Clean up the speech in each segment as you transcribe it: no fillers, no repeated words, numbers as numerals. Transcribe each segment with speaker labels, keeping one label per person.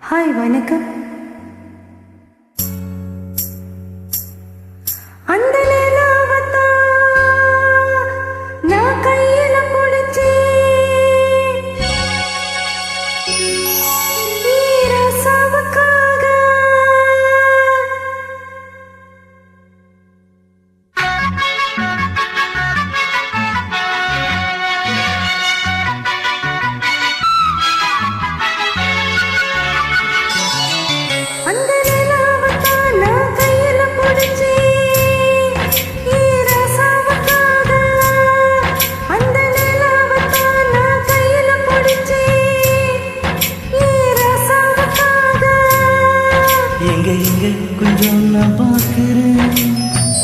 Speaker 1: Hi வணக்கம். அந்த நிலாவத்தா நான் கையில பிடிச்சி ஈரசாவுக்காக அந்த நிலாவத்தா நான் கையில பிடிச்சி ஈரசாவுக்காக அந்த நிலாவத்தா நான் கையில பிடிச்சி ஈரசாவுக்காக
Speaker 2: எங்க எங்க கொஞ்சம் நான் பார்க்கிறேன்,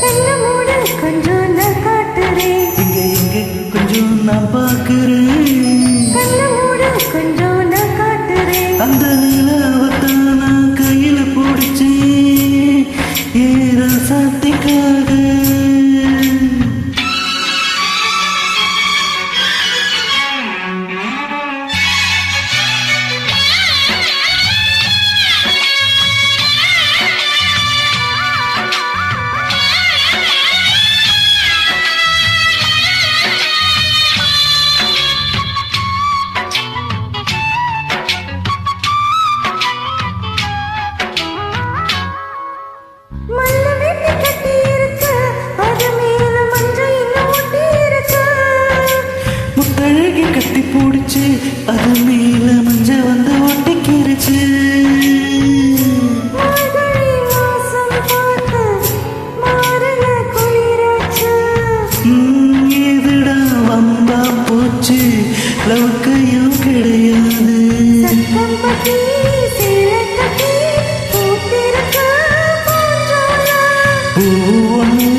Speaker 1: கண்ணு மூடு கொஞ்சம் நான் காட்டுறேன்.
Speaker 2: எங்க எங்க கொஞ்சம் நான் பார்க்கிறேன்,
Speaker 1: கண்ணு மூடு கொஞ்சம் நான் காட்டுறேன்.
Speaker 2: அந்த நிலாவத்தான் நான் கையில பிடிச்சேன் ஏரசாத்திக்காக.
Speaker 1: மல்ல வெட்டி கட்டி இருக்கு, அது மேல மஞ்சள் இன்னும் ஒட்டி இருக்கு.
Speaker 2: முத்தழகி கட்டி பிடிச்சு அது மேல மஞ்ச வந்து ஒட்டிக்கிருச்சு.
Speaker 1: மார்கழி மாசம் பார்த்து மாறல குளிராச்சு.
Speaker 2: எதுடா வம்பா போச்சு, லவுக்கையும் கிடையாது.
Speaker 1: சத்தம் பத்தி சேலை கட்டி பூத்திருக்க பூஞ்சோலை.
Speaker 2: பூவொன்னு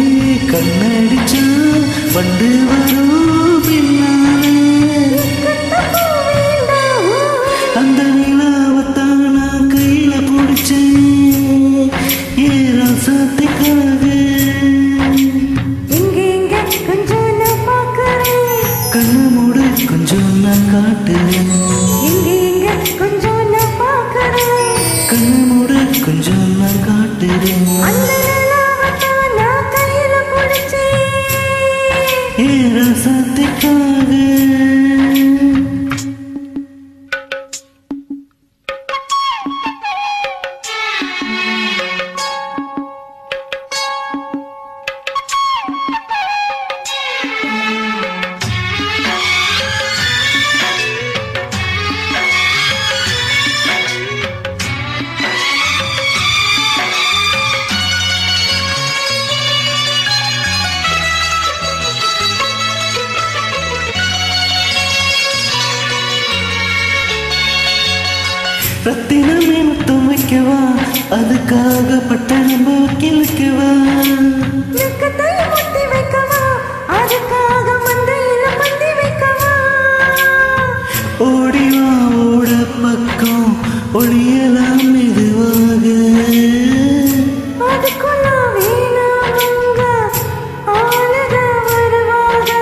Speaker 2: கண்ணடிச்சா வண்டு வரும் பின்னாலே.
Speaker 1: கட்ட பூ வேண்டாம்.
Speaker 2: அந்த நிலாவத்தான் நான் கையில பிடிச்சேன் ஏரசாத்திக்காக.
Speaker 1: எங்க எங்க கொஞ்சம் நான் பார்க்கிறேன்.
Speaker 2: கண்ணு மூடு கொஞ்சம் நான் காட்டுறேன்,
Speaker 1: எங்க எங்க கொஞ்சம் நான் பார்க்கிறேன்.
Speaker 2: கண்ணு மூடு கொஞ்சம் நான் காட்டுறேன்
Speaker 1: அந்த நிலாவத்தா நான் கையில பிடிச்சேன்.
Speaker 2: ஏரசாத்திக்காக. ரத்தினமே முத்தம் வைக்கவா, அதுக்காக பட்ட நம்ப வைக்கவா.
Speaker 1: நெக்கத்தை முத்தி வைக்கவா, அதுக்காக மந்தையில பந்தி வைக்கவா.
Speaker 2: ஓடிவா ஓட பக்கம் ஒளியலாம் மெதுவாக.
Speaker 1: அதுக்குள்ள வேணாமங்க ஆளுக வருவாங்க.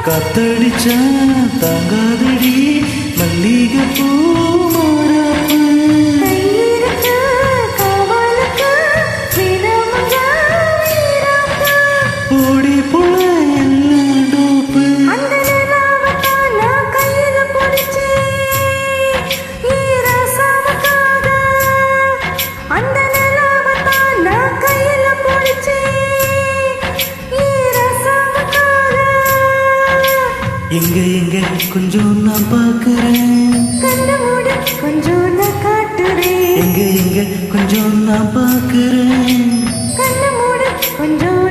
Speaker 2: காத்தடிச்சா தாங்காதடி மல்லிகை பூ மாறாப்பு.
Speaker 1: கையிருக்கு காவலுக்கு வீரமங்க வீராங்க.
Speaker 2: ஓடி புள்ள எல்லாம் டோப்பு.
Speaker 1: அந்த நிலாவத்தா நான் கையில பிடிச்சேன் ஈரசாவுக்காக. அந்த நிலாவத்தா நான் கையில பிடிச்சேன் ஈரசாவுக்காக.
Speaker 2: எங்க எங்க கொஞ்சம் நான் பார்க்கிறேன்,
Speaker 1: கண்ணு மூடு கொஞ்சம் நான் காட்டுறேன்.
Speaker 2: எங்க எங்க கொஞ்சம் நான் பார்க்கிறேன்.
Speaker 1: கண்ணு மூடு கொஞ்சம்